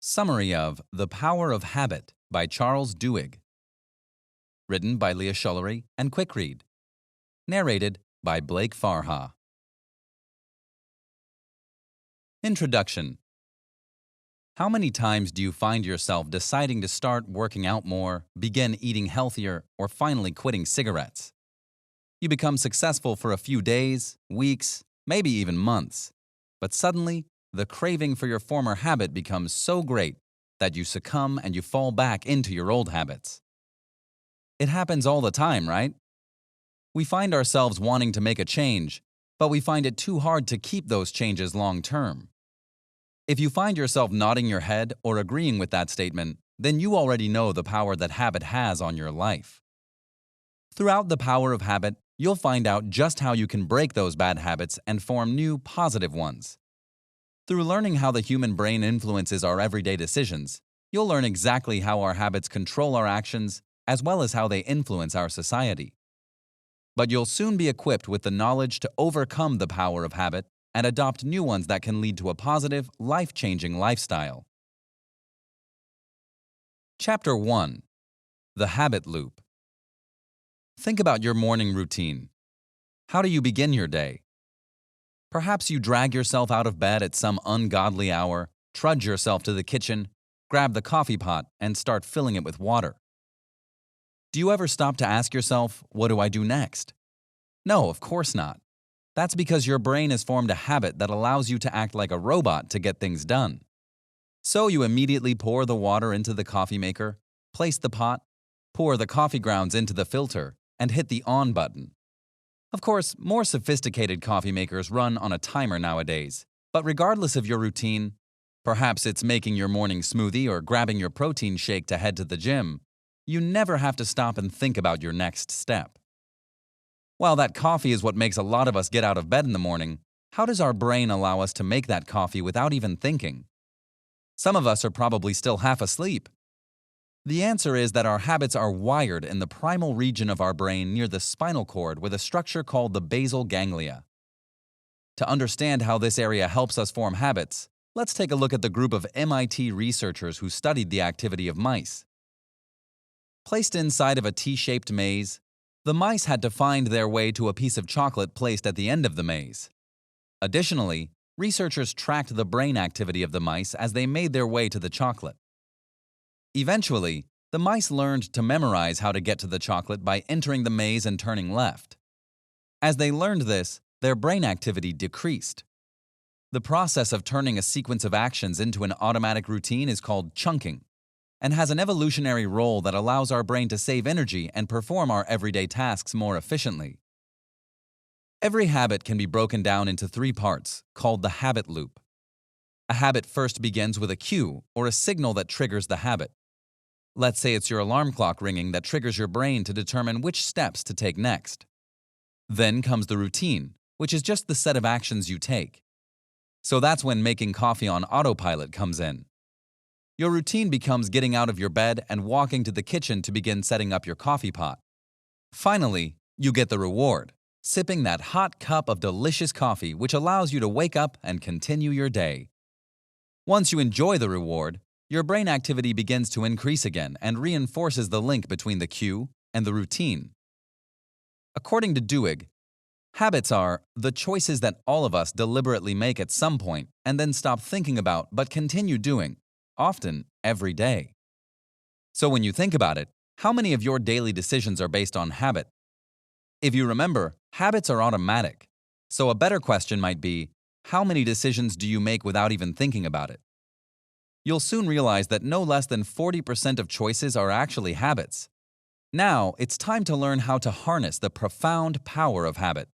Summary of The Power of Habit by Charles Duhigg. Written by Leah Schullery and Quickread. Narrated by Blake Farha. Introduction. How many times do you find yourself deciding to start working out more, begin eating healthier, or finally quitting cigarettes? You become successful for a few days, weeks, maybe even months, but suddenly, the craving for your former habit becomes so great that you succumb and you fall back into your old habits. It happens all the time, right? We find ourselves wanting to make a change, but we find it too hard to keep those changes long term. If you find yourself nodding your head or agreeing with that statement, then you already know the power that habit has on your life. Throughout The Power of Habit, you'll find out just how you can break those bad habits and form new, positive ones. Through learning how the human brain influences our everyday decisions, you'll learn exactly how our habits control our actions as well as how they influence our society. But you'll soon be equipped with the knowledge to overcome the power of habit and adopt new ones that can lead to a positive, life-changing lifestyle. Chapter 1. The Habit Loop. Think about your morning routine. How do you begin your day? Perhaps you drag yourself out of bed at some ungodly hour, trudge yourself to the kitchen, grab the coffee pot, and start filling it with water. Do you ever stop to ask yourself, what do I do next? No, of course not. That's because your brain has formed a habit that allows you to act like a robot to get things done. So you immediately pour the water into the coffee maker, place the pot, pour the coffee grounds into the filter, and hit the on button. Of course, more sophisticated coffee makers run on a timer nowadays, but regardless of your routine, perhaps it's making your morning smoothie or grabbing your protein shake to head to the gym, you never have to stop and think about your next step. While that coffee is what makes a lot of us get out of bed in the morning, how does our brain allow us to make that coffee without even thinking? Some of us are probably still half asleep. The answer is that our habits are wired in the primal region of our brain near the spinal cord with a structure called the basal ganglia. To understand how this area helps us form habits, let's take a look at the group of MIT researchers who studied the activity of mice. Placed inside of a T-shaped maze, the mice had to find their way to a piece of chocolate placed at the end of the maze. Additionally, researchers tracked the brain activity of the mice as they made their way to the chocolate. Eventually, the mice learned to memorize how to get to the chocolate by entering the maze and turning left. As they learned this, their brain activity decreased. The process of turning a sequence of actions into an automatic routine is called chunking, and has an evolutionary role that allows our brain to save energy and perform our everyday tasks more efficiently. Every habit can be broken down into 3 parts, called the habit loop. A habit first begins with a cue or a signal that triggers the habit. Let's say it's your alarm clock ringing that triggers your brain to determine which steps to take next. Then comes the routine, which is just the set of actions you take. So that's when making coffee on autopilot comes in. Your routine becomes getting out of your bed and walking to the kitchen to begin setting up your coffee pot. Finally, you get the reward, sipping that hot cup of delicious coffee which allows you to wake up and continue your day. Once you enjoy the reward, your brain activity begins to increase again and reinforces the link between the cue and the routine. According to Duhigg, habits are the choices that all of us deliberately make at some point and then stop thinking about but continue doing, often every day. So when you think about it, how many of your daily decisions are based on habit? If you remember, habits are automatic. So a better question might be, how many decisions do you make without even thinking about it? You'll soon realize that no less than 40% of choices are actually habits. Now, it's time to learn how to harness the profound power of habit.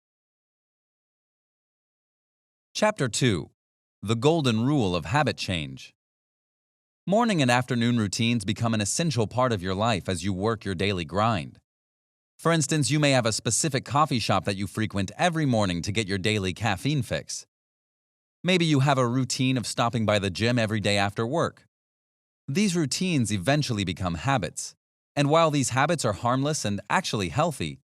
Chapter 2. The Golden Rule of Habit Change. Morning and afternoon routines become an essential part of your life as you work your daily grind. For instance, you may have a specific coffee shop that you frequent every morning to get your daily caffeine fix. Maybe you have a routine of stopping by the gym every day after work. These routines eventually become habits, and while these habits are harmless and actually healthy,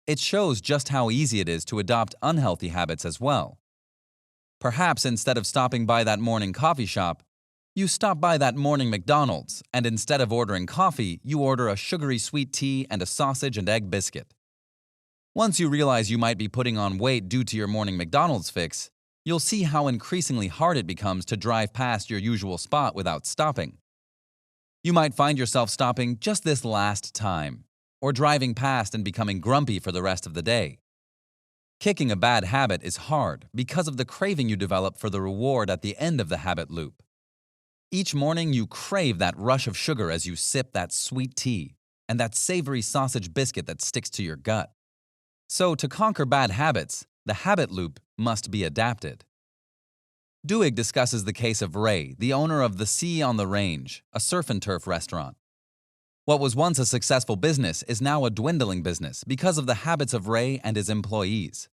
it shows just how easy it is to adopt unhealthy habits as well. Perhaps instead of stopping by that morning coffee shop, You stop by that morning McDonald's, and instead of ordering coffee, you order a sugary sweet tea and a sausage and egg biscuit. Once you realize you might be putting on weight due to your morning McDonald's fix, you'll see how increasingly hard it becomes to drive past your usual spot without stopping. You might find yourself stopping just this last time, or driving past and becoming grumpy for the rest of the day. Kicking a bad habit is hard because of the craving you develop for the reward at the end of the habit loop. Each morning you crave that rush of sugar as you sip that sweet tea and that savory sausage biscuit that sticks to your gut. So, to conquer bad habits, the habit loop must be adapted. Duhigg discusses the case of Ray, the owner of the Sea on the Range, a surf and turf restaurant. What was once a successful business is now a dwindling business because of the habits of Ray and his employees.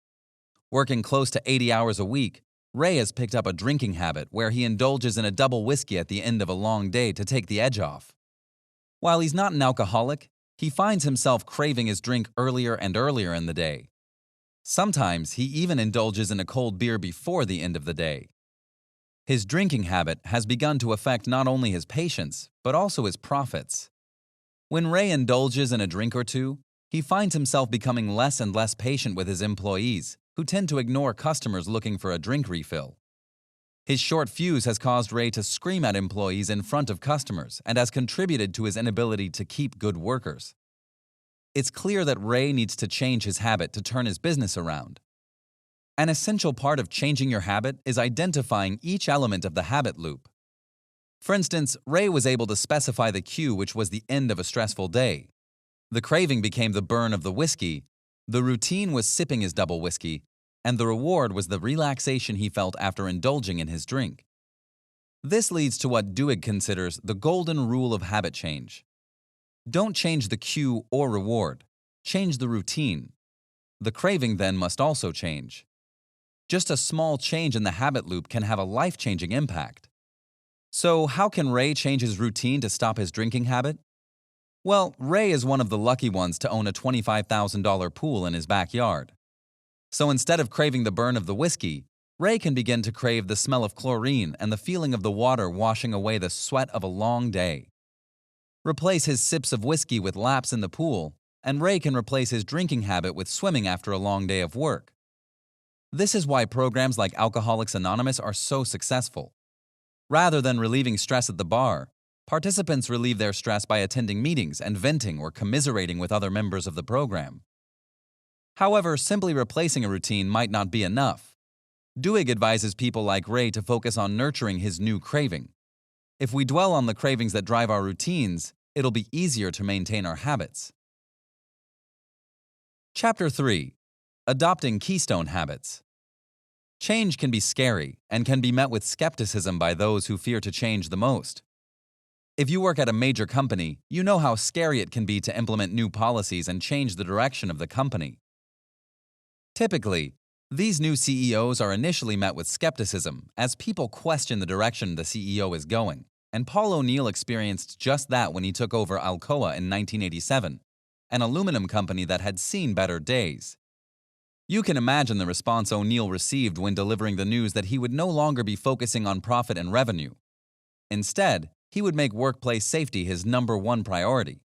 Working close to 80 hours a week, Ray has picked up a drinking habit where he indulges in a double whiskey at the end of a long day to take the edge off. While he's not an alcoholic, he finds himself craving his drink earlier and earlier in the day. Sometimes he even indulges in a cold beer before the end of the day. His drinking habit has begun to affect not only his patients, but also his profits. When Ray indulges in a drink or two, he finds himself becoming less and less patient with his employees, who tend to ignore customers looking for a drink refill. His short fuse has caused Ray to scream at employees in front of customers and has contributed to his inability to keep good workers. It's clear that Ray needs to change his habit to turn his business around. An essential part of changing your habit is identifying each element of the habit loop. For instance, Ray was able to specify the cue, which was the end of a stressful day. The craving became the burn of the whiskey, the routine was sipping his double whiskey, and the reward was the relaxation he felt after indulging in his drink. This leads to what Duhigg considers the golden rule of habit change. Don't change the cue or reward. Change the routine. The craving then must also change. Just a small change in the habit loop can have a life-changing impact. So, how can Ray change his routine to stop his drinking habit? Well, Ray is one of the lucky ones to own a $25,000 pool in his backyard. So instead of craving the burn of the whiskey, Ray can begin to crave the smell of chlorine and the feeling of the water washing away the sweat of a long day. Replace his sips of whiskey with laps in the pool, and Ray can replace his drinking habit with swimming after a long day of work. This is why programs like Alcoholics Anonymous are so successful. Rather than relieving stress at the bar, participants relieve their stress by attending meetings and venting or commiserating with other members of the program. However, simply replacing a routine might not be enough. Duhigg advises people like Ray to focus on nurturing his new craving. If we dwell on the cravings that drive our routines, it'll be easier to maintain our habits. Chapter 3. Adopting Keystone Habits. Change can be scary and can be met with skepticism by those who fear to change the most. If you work at a major company, you know how scary it can be to implement new policies and change the direction of the company. Typically, these new CEOs are initially met with skepticism as people question the direction the CEO is going, and Paul O'Neill experienced just that when he took over Alcoa in 1987, an aluminum company that had seen better days. You can imagine the response O'Neill received when delivering the news that he would no longer be focusing on profit and revenue. Instead, he would make workplace safety his #1 priority.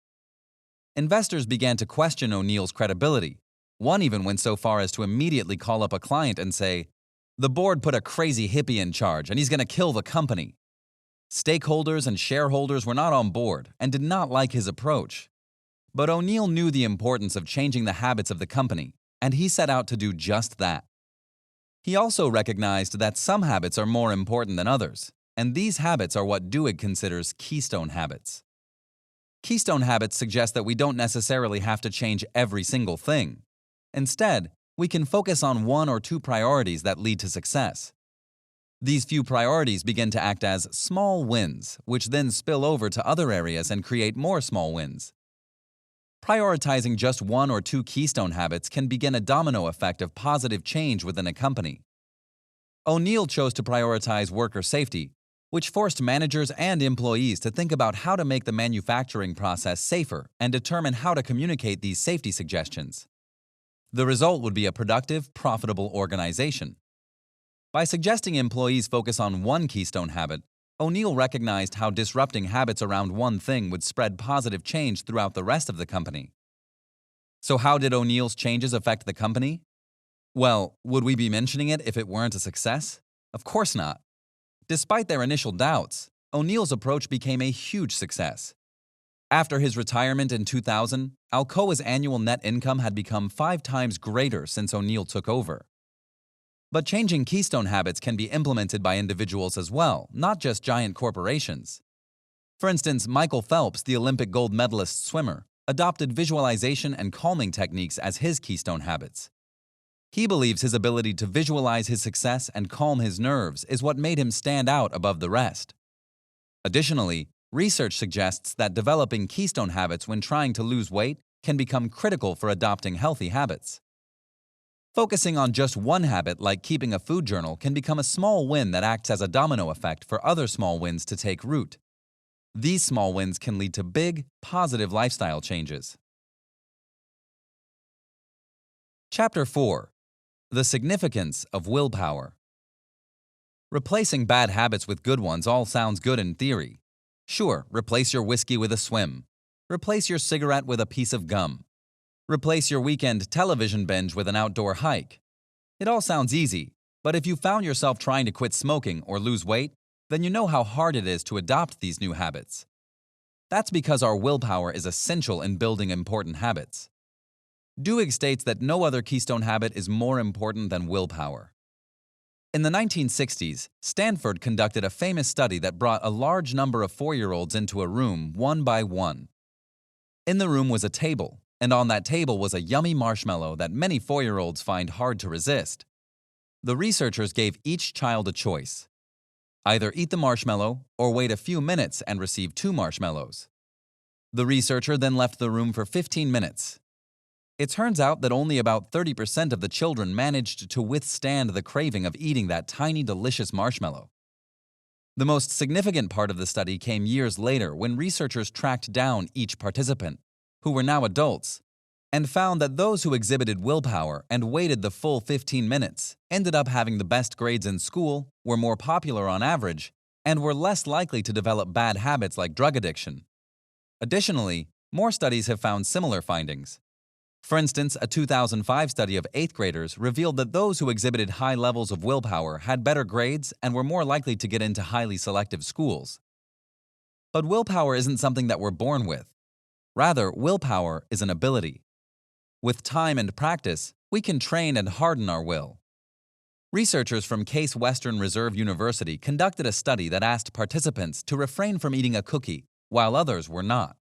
Investors began to question O'Neill's credibility. One even went so far as to immediately call up a client and say, "The board put a crazy hippie in charge and he's going to kill the company." Stakeholders and shareholders were not on board and did not like his approach. But O'Neill knew the importance of changing the habits of the company, and he set out to do just that. He also recognized that some habits are more important than others, and these habits are what Duhigg considers keystone habits. Keystone habits suggest that we don't necessarily have to change every single thing. Instead, we can focus on 1 or 2 priorities that lead to success. These few priorities begin to act as small wins, which then spill over to other areas and create more small wins. Prioritizing just 1 or 2 keystone habits can begin a domino effect of positive change within a company. O'Neill chose to prioritize worker safety, which forced managers and employees to think about how to make the manufacturing process safer and determine how to communicate these safety suggestions. The result would be a productive, profitable organization. By suggesting employees focus on 1 keystone habit, O'Neill recognized how disrupting habits around one thing would spread positive change throughout the rest of the company. So how did O'Neill's changes affect the company? Well, would we be mentioning it if it weren't a success? Of course not. Despite their initial doubts, O'Neill's approach became a huge success. After his retirement in 2000, Alcoa's annual net income had become 5 times greater since O'Neill took over. But changing keystone habits can be implemented by individuals as well, not just giant corporations. For instance, Michael Phelps, the Olympic gold medalist swimmer, adopted visualization and calming techniques as his keystone habits. He believes his ability to visualize his success and calm his nerves is what made him stand out above the rest. Additionally, research suggests that developing keystone habits when trying to lose weight can become critical for adopting healthy habits. Focusing on just one habit, like keeping a food journal, can become a small win that acts as a domino effect for other small wins to take root. These small wins can lead to big, positive lifestyle changes. Chapter 4. The significance of willpower. Replacing bad habits with good ones all sounds good in theory. Sure, replace your whiskey with a swim. Replace your cigarette with a piece of gum. Replace your weekend television binge with an outdoor hike. It all sounds easy, but if you found yourself trying to quit smoking or lose weight, then you know how hard it is to adopt these new habits. That's because our willpower is essential in building important habits. Duhigg states that no other keystone habit is more important than willpower. In the 1960s, Stanford conducted a famous study that brought a large number of 4-year-olds into a room one by one. In the room was a table, and on that table was a yummy marshmallow that many 4-year-olds find hard to resist. The researchers gave each child a choice. Either eat the marshmallow or wait a few minutes and receive 2 marshmallows. The researcher then left the room for 15 minutes. It turns out that only about 30% of the children managed to withstand the craving of eating that tiny, delicious marshmallow. The most significant part of the study came years later when researchers tracked down each participant, who were now adults, and found that those who exhibited willpower and waited the full 15 minutes ended up having the best grades in school, were more popular on average, and were less likely to develop bad habits like drug addiction. Additionally, more studies have found similar findings. For instance, a 2005 study of 8th graders revealed that those who exhibited high levels of willpower had better grades and were more likely to get into highly selective schools. But willpower isn't something that we're born with. Rather, willpower is an ability. With time and practice, we can train and harden our will. Researchers from Case Western Reserve University conducted a study that asked participants to refrain from eating a cookie, while others were not.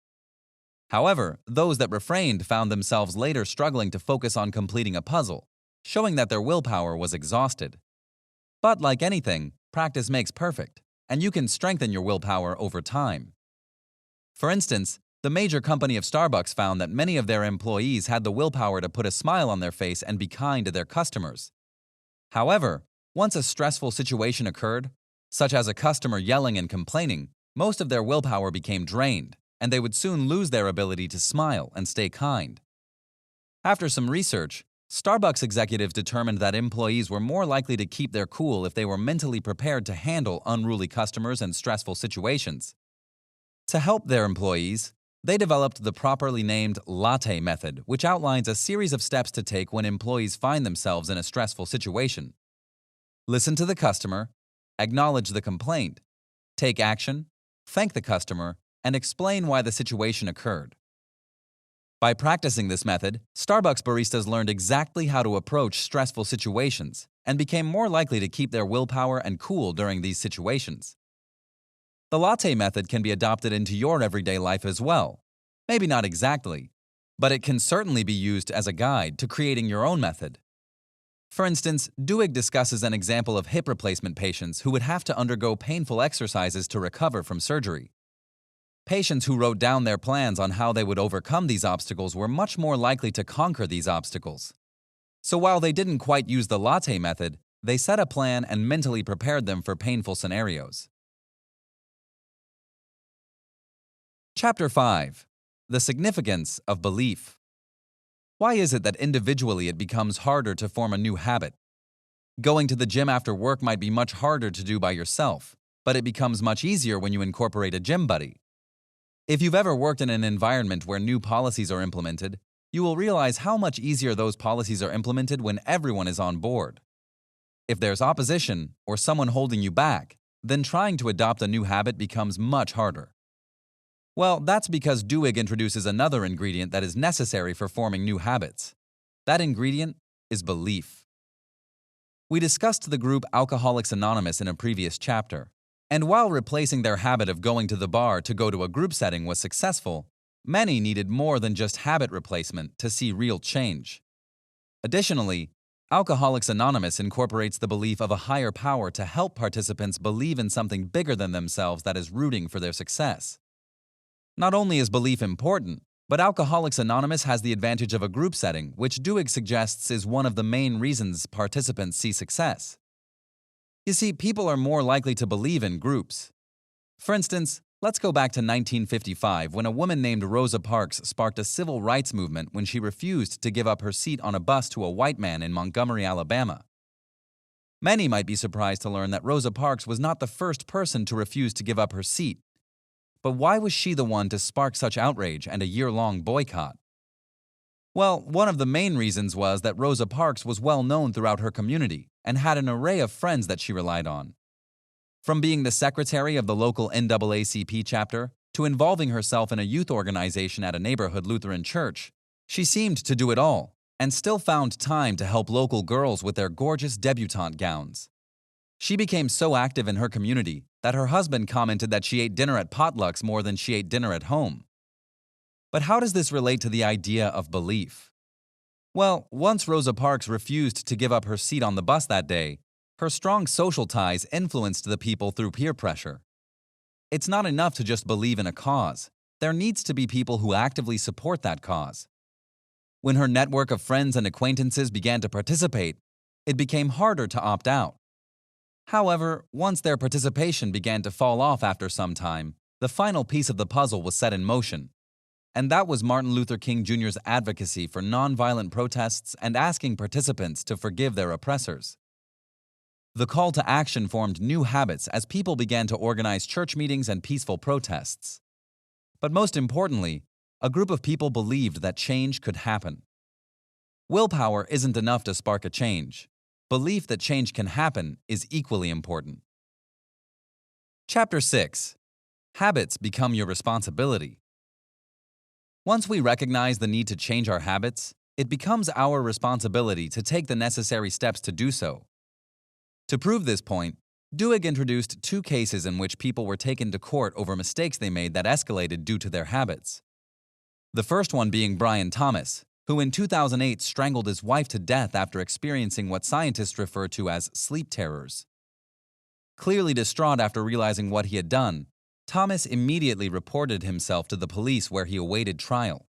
However, those that refrained found themselves later struggling to focus on completing a puzzle, showing that their willpower was exhausted. But like anything, practice makes perfect, and you can strengthen your willpower over time. For instance, the major company of Starbucks found that many of their employees had the willpower to put a smile on their face and be kind to their customers. However, once a stressful situation occurred, such as a customer yelling and complaining, most of their willpower became drained, and they would soon lose their ability to smile and stay kind. After some research, Starbucks executives determined that employees were more likely to keep their cool if they were mentally prepared to handle unruly customers and stressful situations. To help their employees, they developed the properly named latte method, which outlines a series of steps to take when employees find themselves in a stressful situation. Listen to the customer, acknowledge the complaint, take action, thank the customer, and explain why the situation occurred. By practicing this method, Starbucks baristas learned exactly how to approach stressful situations and became more likely to keep their willpower and cool during these situations. The latte method can be adopted into your everyday life as well. Maybe not exactly, but it can certainly be used as a guide to creating your own method. For instance, Duhigg discusses an example of hip replacement patients who would have to undergo painful exercises to recover from surgery. Patients who wrote down their plans on how they would overcome these obstacles were much more likely to conquer these obstacles. So while they didn't quite use the latte method, they set a plan and mentally prepared them for painful scenarios. Chapter 5. The significance of belief. Why is it that individually it becomes harder to form a new habit? Going to the gym after work might be much harder to do by yourself, but it becomes much easier when you incorporate a gym buddy. If you've ever worked in an environment where new policies are implemented, you will realize how much easier those policies are implemented when everyone is on board. If there's opposition or someone holding you back, then trying to adopt a new habit becomes much harder. Well, that's because Duhigg introduces another ingredient that is necessary for forming new habits. That ingredient is belief. We discussed the group Alcoholics Anonymous in a previous chapter, and while replacing their habit of going to the bar to go to a group setting was successful, many needed more than just habit replacement to see real change. Additionally, Alcoholics Anonymous incorporates the belief of a higher power to help participants believe in something bigger than themselves that is rooting for their success. Not only is belief important, but Alcoholics Anonymous has the advantage of a group setting, which Duhigg suggests is one of the main reasons participants see success. You see, people are more likely to believe in groups. For instance, let's go back to 1955 when a woman named Rosa Parks sparked a civil rights movement when she refused to give up her seat on a bus to a white man in Montgomery, Alabama. Many might be surprised to learn that Rosa Parks was not the first person to refuse to give up her seat. But why was she the one to spark such outrage and a year-long boycott? Well, one of the main reasons was that Rosa Parks was well known throughout her community and had an array of friends that she relied on. From being the secretary of the local NAACP chapter to involving herself in a youth organization at a neighborhood Lutheran church, she seemed to do it all and still found time to help local girls with their gorgeous debutante gowns. She became so active in her community that her husband commented that she ate dinner at potlucks more than she ate dinner at home. But how does this relate to the idea of belief? Well, once Rosa Parks refused to give up her seat on the bus that day, her strong social ties influenced the people through peer pressure. It's not enough to just believe in a cause. There needs to be people who actively support that cause. When her network of friends and acquaintances began to participate, it became harder to opt out. However, once their participation began to fall off after some time, the final piece of the puzzle was set in motion. And that was Martin Luther King Jr.'s advocacy for nonviolent protests and asking participants to forgive their oppressors. The call to action formed new habits as people began to organize church meetings and peaceful protests. But most importantly, a group of people believed that change could happen. Willpower isn't enough to spark a change. Belief that change can happen is equally important. Chapter 6. Habits become your responsibility. Once we recognize the need to change our habits, it becomes our responsibility to take the necessary steps to do so. To prove this point, Duhigg introduced two cases in which people were taken to court over mistakes they made that escalated due to their habits. The first one being Brian Thomas, who in 2008 strangled his wife to death after experiencing what scientists refer to as sleep terrors. Clearly distraught after realizing what he had done, Thomas immediately reported himself to the police where he awaited trial.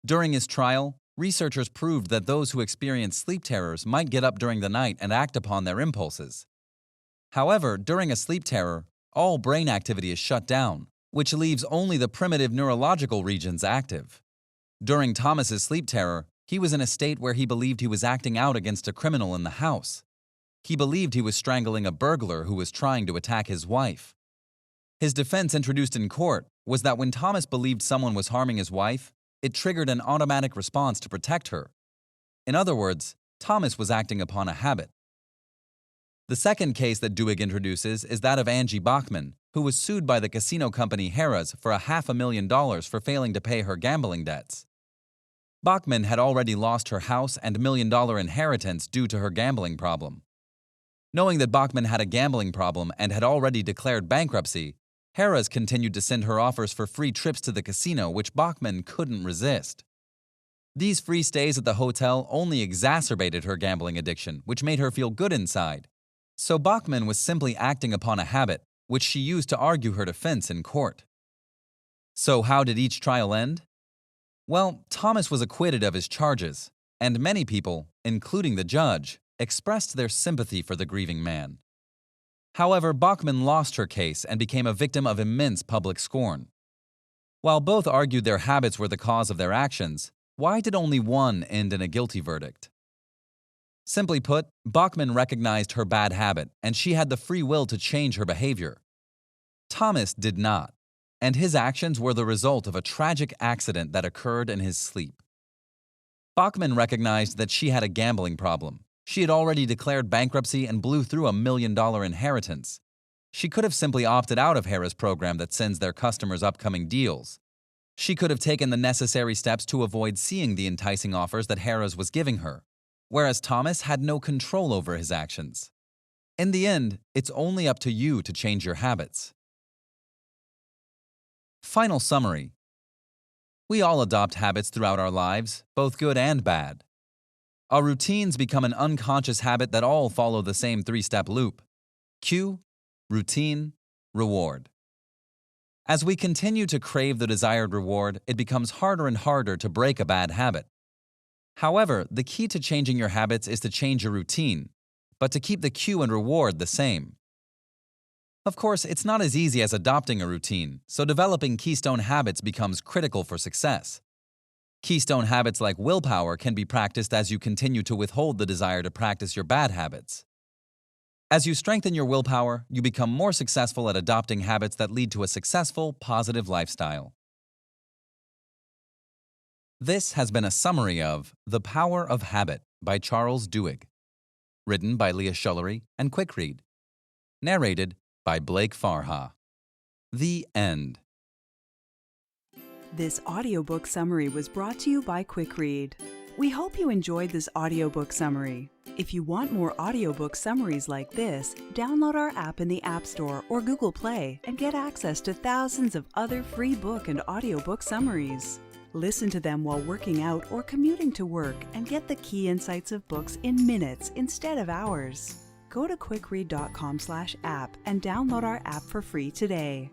During his trial, researchers proved that those who experience sleep terrors might get up during the night and act upon their impulses. However, during a sleep terror, all brain activity is shut down, which leaves only the primitive neurological regions active. During Thomas's sleep terror, he was in a state where he believed he was acting out against a criminal in the house. He believed he was strangling a burglar who was trying to attack his wife. His defense introduced in court was that when Thomas believed someone was harming his wife, it triggered an automatic response to protect her. In other words, Thomas was acting upon a habit. The second case that Duhigg introduces is that of Angie Bachman, who was sued by the casino company Harrah's for $500,000 for failing to pay her gambling debts. Bachman had already lost her house and $1 million inheritance due to her gambling problem. Knowing that Bachman had a gambling problem and had already declared bankruptcy, Harrah's continued to send her offers for free trips to the casino, which Bachman couldn't resist. These free stays at the hotel only exacerbated her gambling addiction, which made her feel good inside. So Bachman was simply acting upon a habit, which she used to argue her defense in court. So how did each trial end? Well, Thomas was acquitted of his charges, and many people, including the judge, expressed their sympathy for the grieving man. However, Bachman lost her case and became a victim of immense public scorn. While both argued their habits were the cause of their actions, why did only one end in a guilty verdict? Simply put, Bachman recognized her bad habit and she had the free will to change her behavior. Thomas did not, and his actions were the result of a tragic accident that occurred in his sleep. Bachman recognized that she had a gambling problem. She had already declared bankruptcy and blew through $1 million inheritance. She could have simply opted out of Harrah's program that sends their customers upcoming deals. She could have taken the necessary steps to avoid seeing the enticing offers that Harrah's was giving her, whereas Thomas had no control over his actions. In the end, it's only up to you to change your habits. Final summary. We all adopt habits throughout our lives, both good and bad. Our routines become an unconscious habit that all follow the same three-step loop: cue, routine, reward. As we continue to crave the desired reward, it becomes harder and harder to break a bad habit. However, the key to changing your habits is to change your routine, but to keep the cue and reward the same. Of course, it's not as easy as adopting a routine, so developing keystone habits becomes critical for success. Keystone habits like willpower can be practiced as you continue to withhold the desire to practice your bad habits. As you strengthen your willpower, you become more successful at adopting habits that lead to a successful, positive lifestyle. This has been a summary of The Power of Habit by Charles Duhigg, written by Leah Schullery and Quick Read, narrated by Blake Farha. The end. This audiobook summary was brought to you by Quick Read. We hope you enjoyed this audiobook summary. If you want more audiobook summaries like this, download our app in the App Store or Google Play and get access to thousands of other free book and audiobook summaries. Listen to them while working out or commuting to work and get the key insights of books in minutes instead of hours. Go to quickread.com/app and download our app for free today.